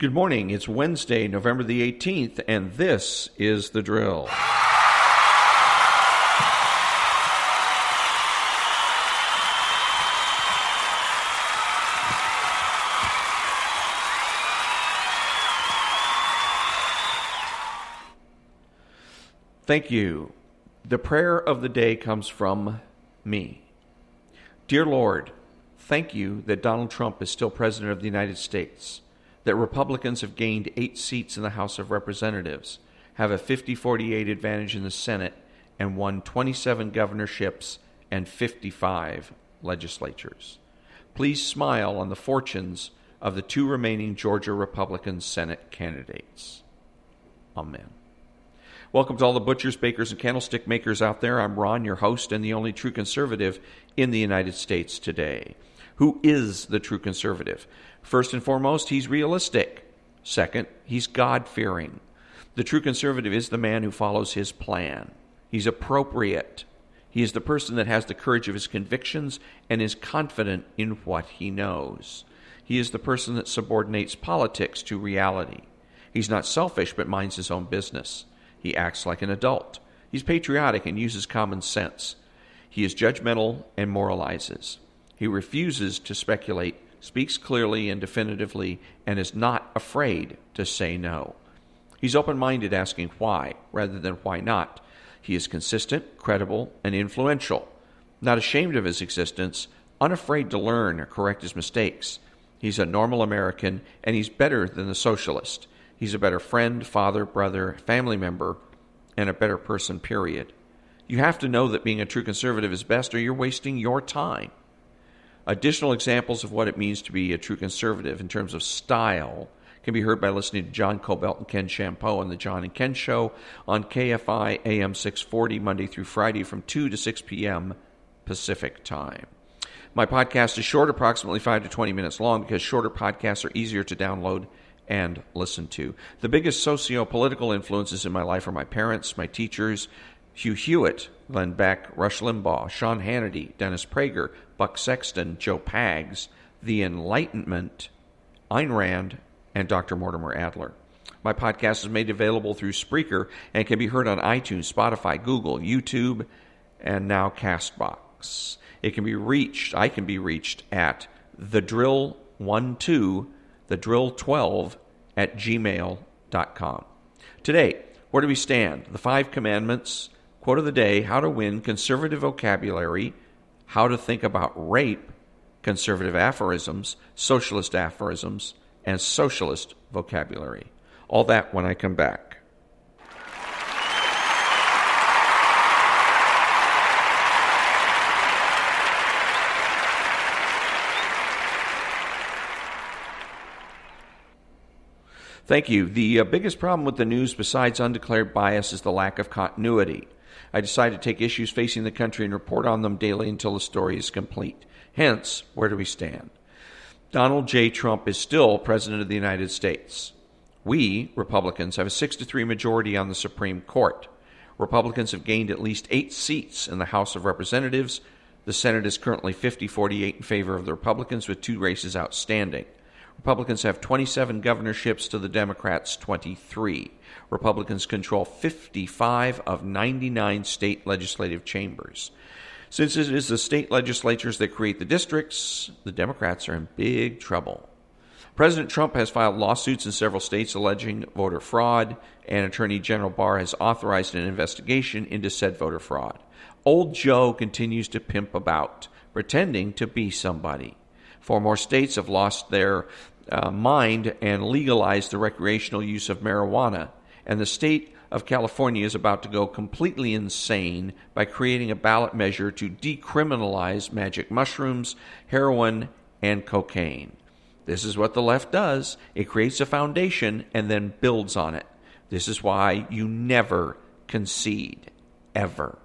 Good morning. It's Wednesday, November the 18th, and this is The Drill. Thank you. The prayer of the day comes from me. Dear Lord, thank you that Donald Trump is still President of the United States, that Republicans have gained 8 seats in the House of Representatives, have a 50-48 advantage in the Senate, and won 27 governorships and 55 legislatures. Please smile on the fortunes of the 2 remaining Georgia Republican Senate candidates. Amen. Welcome to all the butchers, bakers, and candlestick makers out there. I'm Ron, your host and the only true conservative in the United States today. Who is the true conservative? First and foremost, he's realistic. Second, he's God-fearing. The true conservative is the man who follows his plan. He's appropriate. He is the person that has the courage of his convictions and is confident in what he knows. He is the person that subordinates politics to reality. He's not selfish but minds his own business. He acts like an adult. He's patriotic and uses common sense. He is judgmental and moralizes. He refuses to speculate, speaks clearly and definitively, and is not afraid to say no. He's open-minded, asking why rather than why not. He is consistent, credible, and influential, not ashamed of his existence, unafraid to learn or correct his mistakes. He's a normal American, and he's better than the socialist. He's a better friend, father, brother, family member, and a better person, period. You have to know that being a true conservative is best, or you're wasting your time. Additional examples of what it means to be a true conservative in terms of style can be heard by listening to John Cobelt and Ken Champeau on The John and Ken Show on KFI AM 640 Monday through Friday from 2 to 6 p.m. Pacific Time. My podcast is short, approximately 5 to 20 minutes long, because shorter podcasts are easier to download and listen to. The biggest socio-political influences in my life are my parents, my teachers, Hugh Hewitt, Glenn Beck, Rush Limbaugh, Sean Hannity, Dennis Prager, Buck Sexton, Joe Pags, The Enlightenment, Ayn Rand, and Dr. Mortimer Adler. My podcast is made available through Spreaker and can be heard on iTunes, Spotify, Google, YouTube, and now CastBox. I can be reached at thedrill12, thedrill12 at gmail.com. Today, where do we stand? The 5 Commandments, quote of the day, how to win conservative vocabulary, how to think about rape, conservative aphorisms, socialist aphorisms, and socialist vocabulary. All that when I come back. Thank you. The biggest problem with the news, besides undeclared bias, is the lack of continuity. I decided to take issues facing the country and report on them daily until the story is complete. Hence, where do we stand? Donald J. Trump is still President of the United States. We, Republicans, have a 6-3 majority on the Supreme Court. Republicans have gained at least 8 seats in the House of Representatives. The Senate is currently 50-48 in favor of the Republicans, with 2 races outstanding. Republicans have 27 governorships to the Democrats' 23. Republicans control 55 of 99 state legislative chambers. Since it is the state legislatures that create the districts, the Democrats are in big trouble. President Trump has filed lawsuits in several states alleging voter fraud, and Attorney General Barr has authorized an investigation into said voter fraud. Old Joe continues to pimp about, pretending to be somebody. 4 more states have lost their mind and legalized the recreational use of marijuana, and the state of California is about to go completely insane by creating a ballot measure to decriminalize magic mushrooms, heroin, and cocaine. This is what the left does. It creates a foundation and then builds on it. This is why you never concede, ever.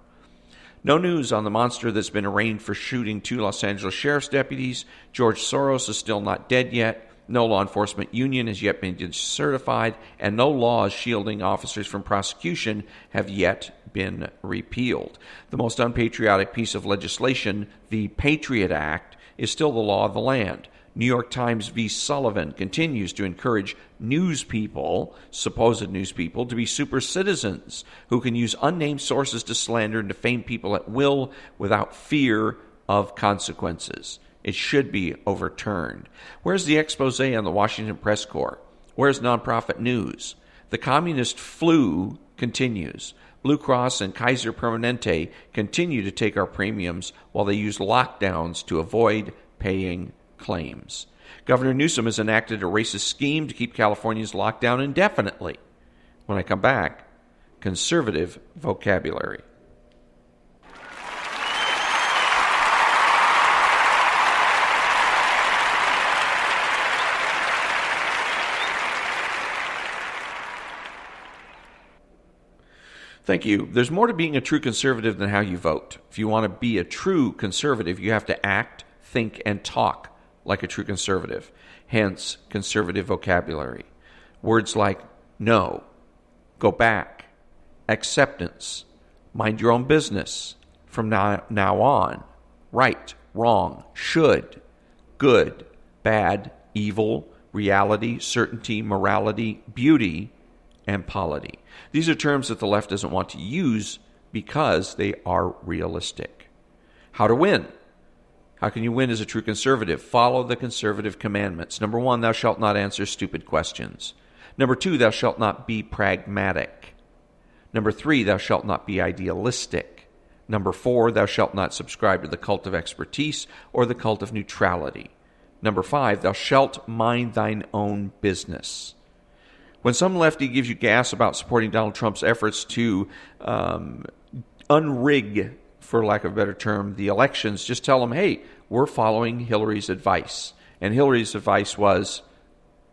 No news on the monster that's been arraigned for shooting 2 Los Angeles sheriff's deputies. George Soros is still not dead yet. No law enforcement union has yet been certified, and no laws shielding officers from prosecution have yet been repealed. The most unpatriotic piece of legislation, the Patriot Act, is still the law of the land. New York Times v. Sullivan continues to encourage news people, supposed news people, to be super citizens who can use unnamed sources to slander and defame people at will without fear of consequences. It should be overturned. Where's the expose on the Washington Press Corps? Where's nonprofit news? The communist flu continues. Blue Cross and Kaiser Permanente continue to take our premiums while they use lockdowns to avoid paying claims. Governor Newsom has enacted a racist scheme to keep Californians locked down indefinitely. When I come back, conservative vocabulary. Thank you. There's more to being a true conservative than how you vote. If you want to be a true conservative, you have to act, think, and talk like a true conservative. Hence, conservative vocabulary. Words like no, go back, acceptance, mind your own business, from now on, right, wrong, should, good, bad, evil, reality, certainty, morality, beauty, and polity. These are terms that the left doesn't want to use because they are realistic. How to win? How can you win as a true conservative? Follow the conservative commandments. Number 1, thou shalt not answer stupid questions. Number 2, thou shalt not be pragmatic. Number 3, thou shalt not be idealistic. Number 4, thou shalt not subscribe to the cult of expertise or the cult of neutrality. Number 5, thou shalt mind thine own business. When some lefty gives you gas about supporting Donald Trump's efforts to unrig, for lack of a better term, the elections, just tell them, hey, we're following Hillary's advice. And Hillary's advice was,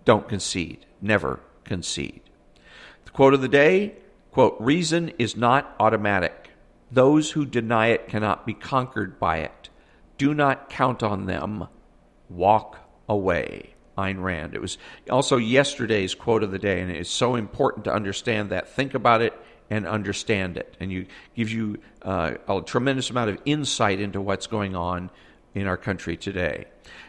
don't concede, never concede. The quote of the day, quote, reason is not automatic. Those who deny it cannot be conquered by it. Do not count on them. Walk away. Ayn Rand. It was also yesterday's quote of the day, and it's so important to understand that. Think about it and understand it. And it gives you a tremendous amount of insight into what's going on in our country today.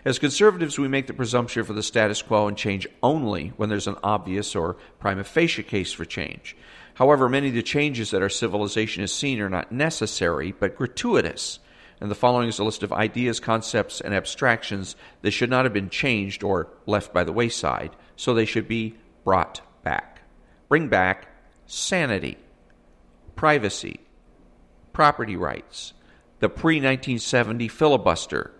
As conservatives, we make the presumption for the status quo and change only when there's an obvious or prima facie case for change. However, many of the changes that our civilization has seen are not necessary, but gratuitous. And the following is a list of ideas, concepts, and abstractions that should not have been changed or left by the wayside, so they should be brought back. Bring back sanity, privacy, property rights, the pre-1970 filibuster,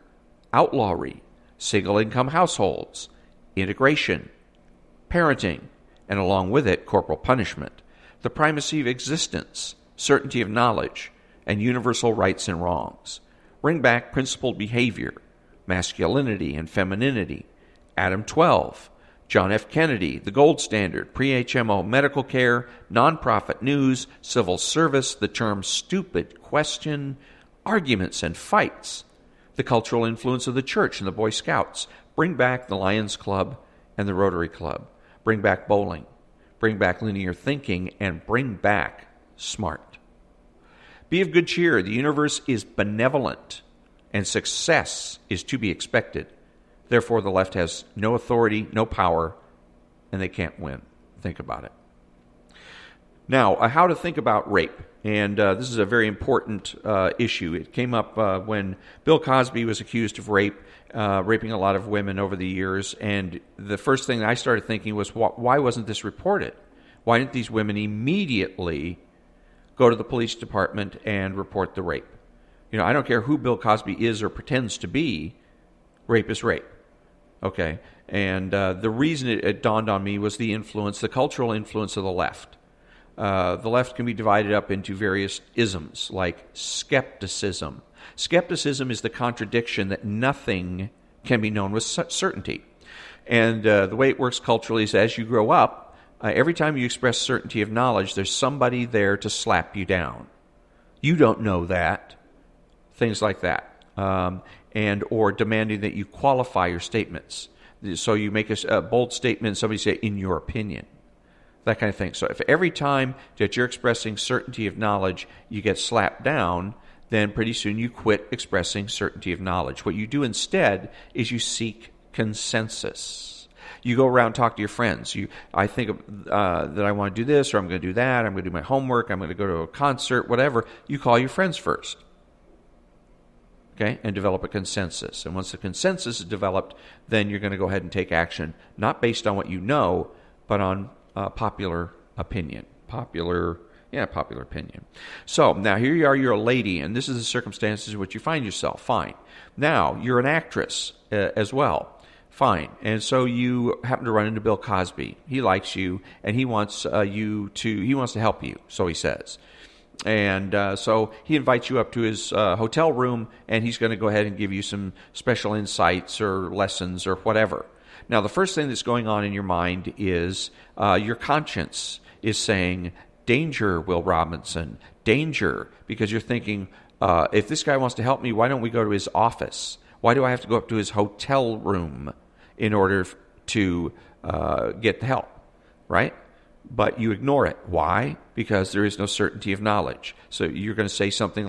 outlawry, single-income households, integration, parenting, and along with it, corporal punishment, the primacy of existence, certainty of knowledge, and universal rights and wrongs. Bring back principled behavior, masculinity and femininity, Adam 12, John F. Kennedy, the gold standard, pre-HMO medical care, nonprofit news, civil service, the term stupid question, arguments and fights, the cultural influence of the church and the Boy Scouts. Bring back the Lions Club and the Rotary Club. Bring back bowling. Bring back linear thinking, and bring back smart. Be of good cheer. The universe is benevolent, and success is to be expected. Therefore, the left has no authority, no power, and they can't win. Think about it. Now, how to think about rape. And this is a very important issue. It came up when Bill Cosby was accused of rape, raping a lot of women over the years. And the first thing I started thinking was, why wasn't this reported? Why didn't these women immediately go to the police department and report the rape? You know, I don't care who Bill Cosby is or pretends to be, rape is rape. Okay? And the reason it dawned on me was the influence, the cultural influence of the left. The left can be divided up into various isms, like skepticism. Skepticism is the contradiction that nothing can be known with certainty. And the way it works culturally is as you grow up, every time you express certainty of knowledge, there's somebody there to slap you down. You don't know that. Things like that. And or demanding that you qualify your statements. So you make a bold statement and somebody say, in your opinion. That kind of thing. So if every time that you're expressing certainty of knowledge, you get slapped down, then pretty soon you quit expressing certainty of knowledge. What you do instead is you seek consensus. You go around and talk to your friends. I think that I want to do this, or I'm going to do that. I'm going to do my homework. I'm going to go to a concert, whatever. You call your friends first. Okay, and develop a consensus. And once the consensus is developed, then you're going to go ahead and take action, not based on what you know, but on popular opinion. Popular opinion. So now here you are, you're a lady, and this is the circumstances in which you find yourself. Fine. Now, you're an actress as well. Fine. And so you happen to run into Bill Cosby. He likes you, and he wants to help you, so he says. And so he invites you up to his hotel room, and he's going to go ahead and give you some special insights or lessons or whatever. Now, the first thing that's going on in your mind is your conscience is saying, danger, Will Robinson, danger, because you're thinking, if this guy wants to help me, why don't we go to his office? Why do I have to go up to his hotel room in order to get the help, right? But you ignore it. Why? Because there is no certainty of knowledge. So you're going to say something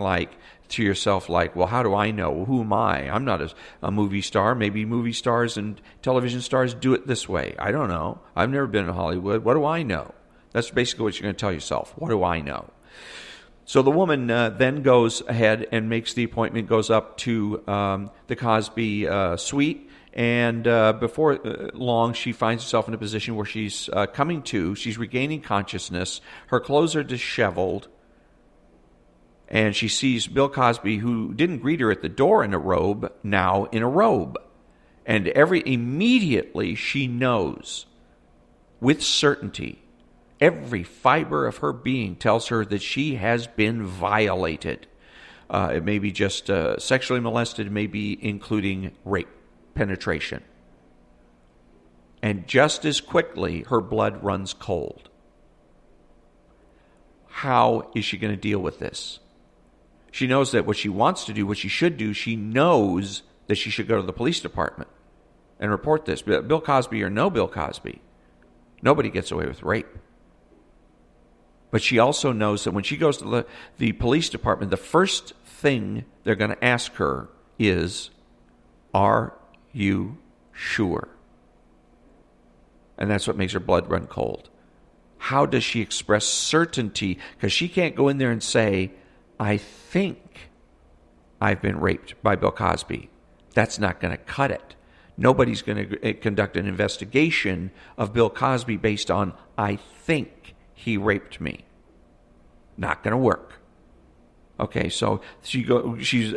to yourself like, well, how do I know? Who am I? I'm not a movie star. Maybe movie stars and television stars do it this way. I don't know. I've never been in Hollywood. What do I know? That's basically what you're going to tell yourself. What do I know? So the woman then goes ahead and makes the appointment, goes up to the Cosby suite. And before long, she finds herself in a position where she's she's regaining consciousness. Her clothes are disheveled. And she sees Bill Cosby, who didn't greet her at the door in a robe, now in a robe. And immediately she knows, with certainty, every fiber of her being tells her that she has been violated. It may be just sexually molested, it may be including rape. Penetration. And just as quickly, her blood runs cold. How is she going to deal with this? She knows that what she wants to do, what she should do, she knows that she should go to the police department and report this. Bill Cosby or no Bill Cosby, nobody gets away with rape. But she also knows that when she goes to the police department, the first thing they're going to ask her is, are you sure? And that's what makes her blood run cold. How does she express certainty? Because she can't go in there and say, I think I've been raped by Bill Cosby. That's not going to cut it. Nobody's going to conduct an investigation of Bill Cosby based on, I think he raped me. Not going to work. Okay, so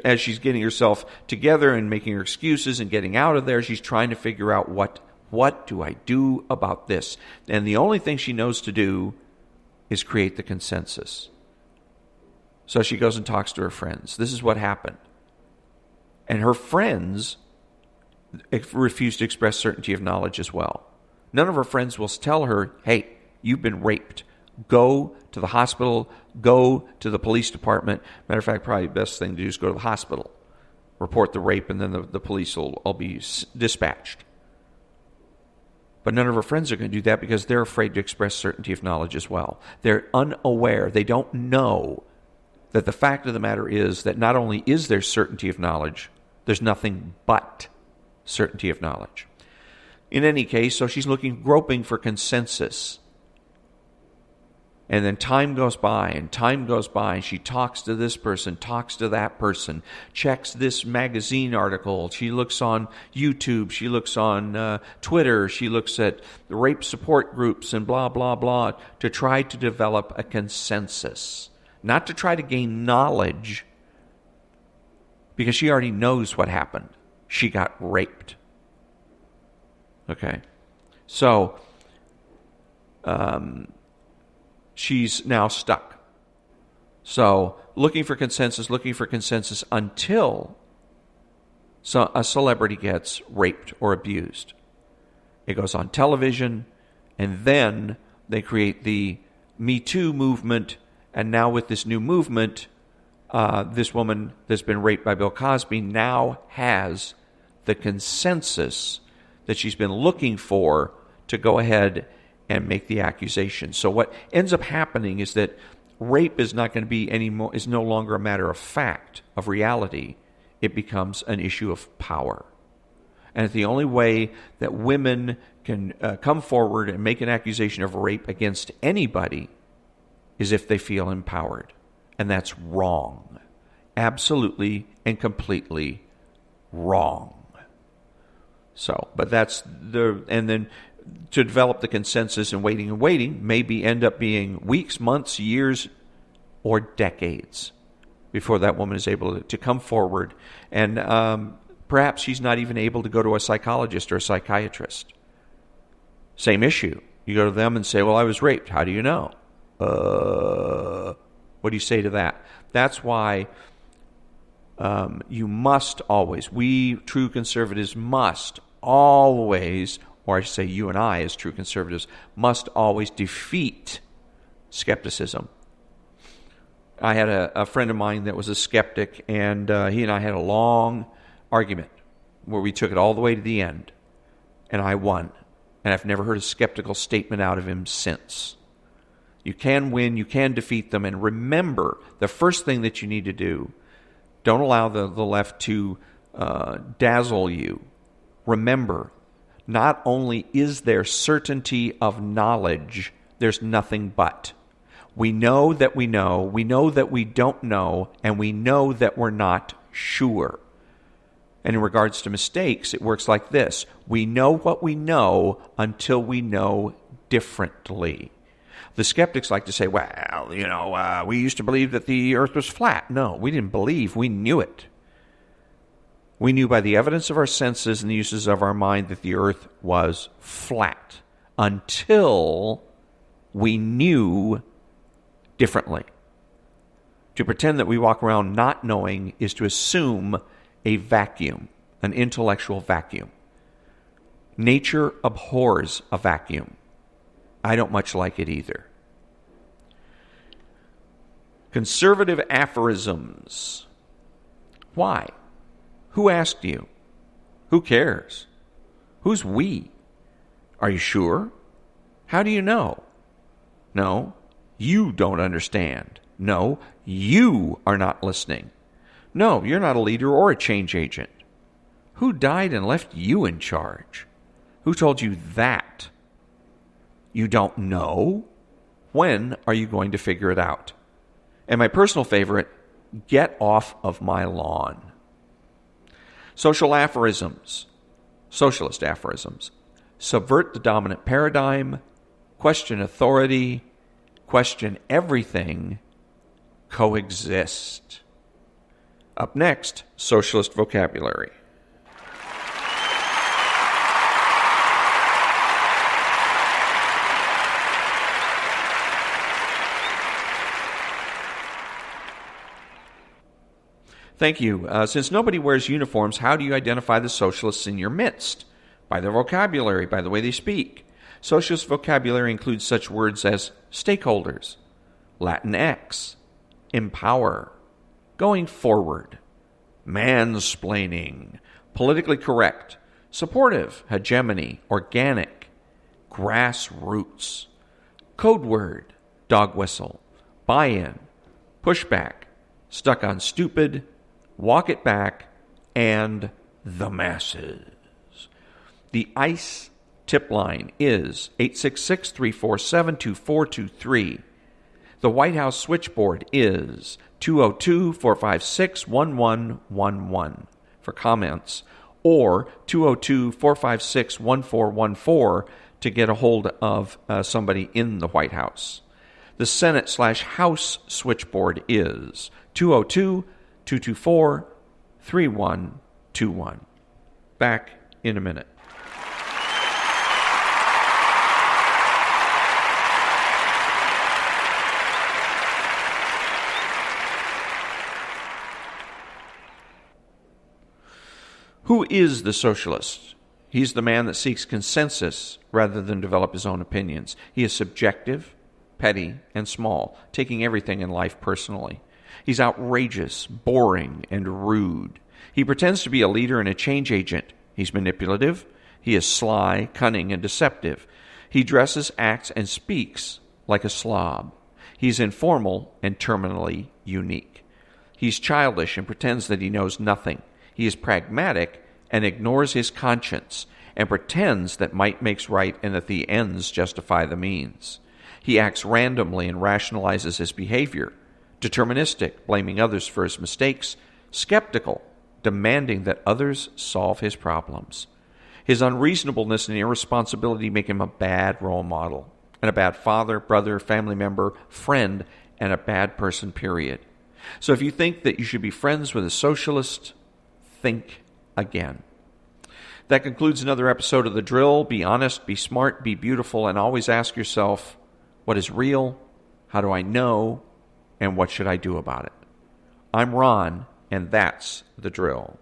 as she's getting herself together and making her excuses and getting out of there, she's trying to figure out what do I do about this? And the only thing she knows to do is create the consensus. So she goes and talks to her friends. This is what happened. And her friends refuse to express certainty of knowledge as well. None of her friends will tell her, hey, you've been raped. Go to the hospital, go to the police department. Matter of fact, probably the best thing to do is go to the hospital, report the rape, and then the police will be dispatched. But none of her friends are going to do that because they're afraid to express certainty of knowledge as well. They're unaware. They don't know that the fact of the matter is that not only is there certainty of knowledge, there's nothing but certainty of knowledge. In any case, so she's groping for consensus. And then time goes by, and she talks to this person, talks to that person, checks this magazine article. She looks on YouTube, she looks on Twitter, she looks at the rape support groups and blah, blah, blah, to try to develop a consensus. Not to try to gain knowledge, because she already knows what happened. She got raped. Okay? So, she's now stuck. So, looking for consensus until a celebrity gets raped or abused. It goes on television, and then they create the Me Too movement, and now with this new movement, this woman that's been raped by Bill Cosby now has the consensus that she's been looking for to go ahead and make the accusation. So what ends up happening is that rape is not going to be is no longer a matter of fact, of reality. It becomes an issue of power. And the only way that women can come forward and make an accusation of rape against anybody is if they feel empowered. And that's wrong. Absolutely and completely wrong. So, but that's and then to develop the consensus and waiting maybe end up being weeks, months, years, or decades before that woman is able to come forward. And perhaps she's not even able to go to a psychologist or a psychiatrist. Same issue. You go to them and say, well, I was raped. How do you know? What do you say to that? That's why you must always, we true conservatives must always, or I should say you and I as true conservatives, must always defeat skepticism. I had a friend of mine that was a skeptic, and he and I had a long argument where we took it all the way to the end, and I won. And I've never heard a skeptical statement out of him since. You can win, you can defeat them, and remember, the first thing that you need to do, don't allow the left to dazzle you. Remember, not only is there certainty of knowledge, there's nothing but. We know that we know that we don't know, and we know that we're not sure. And in regards to mistakes, it works like this. We know what we know until we know differently. The skeptics like to say, well, we used to believe that the earth was flat. No, we didn't believe. We knew it. We knew by the evidence of our senses and the uses of our mind that the earth was flat until we knew differently. To pretend that we walk around not knowing is to assume a vacuum, an intellectual vacuum. Nature abhors a vacuum. I don't much like it either. Conservative aphorisms. Why? Who asked you? Who cares? Who's we? Are you sure? How do you know? No, you don't understand. No, you are not listening. No, you're not a leader or a change agent. Who died and left you in charge? Who told you that? You don't know? When are you going to figure it out? And my personal favorite, get off of my lawn. Social aphorisms, socialist aphorisms. Subvert the dominant paradigm, question authority, question everything, coexist. Up next, socialist vocabulary. Thank you. Since nobody wears uniforms, how do you identify the socialists in your midst? By their vocabulary, by the way they speak. Socialist vocabulary includes such words as stakeholders, Latinx, empower, going forward, mansplaining, politically correct, supportive, hegemony, organic, grassroots, code word, dog whistle, buy-in, pushback, stuck on stupid, walk it back, and the masses. The ICE tip line is 866-347-2423. The White House switchboard is 202-456-1111 for comments, or 202-456-1414 to get a hold of somebody in the White House. The Senate/House switchboard is 202-224-3121. Back in a minute. Who is the socialist? He's the man that seeks consensus rather than develop his own opinions. He is subjective, petty, and small, taking everything in life personally. He's outrageous, boring, and rude. He pretends to be a leader and a change agent. He's manipulative. He is sly, cunning, and deceptive. He dresses, acts, and speaks like a slob. He's informal and terminally unique. He's childish and pretends that he knows nothing. He is pragmatic and ignores his conscience and pretends that might makes right and that the ends justify the means. He acts randomly and rationalizes his behavior, deterministic, blaming others for his mistakes, skeptical, demanding that others solve his problems. His unreasonableness and irresponsibility make him a bad role model, and a bad father, brother, family member, friend, and a bad person, period. So if you think that you should be friends with a socialist, think again. That concludes another episode of The Drill. Be honest, be smart, be beautiful, and always ask yourself, what is real? How do I know? And what should I do about it? I'm Ron, and that's The Drill.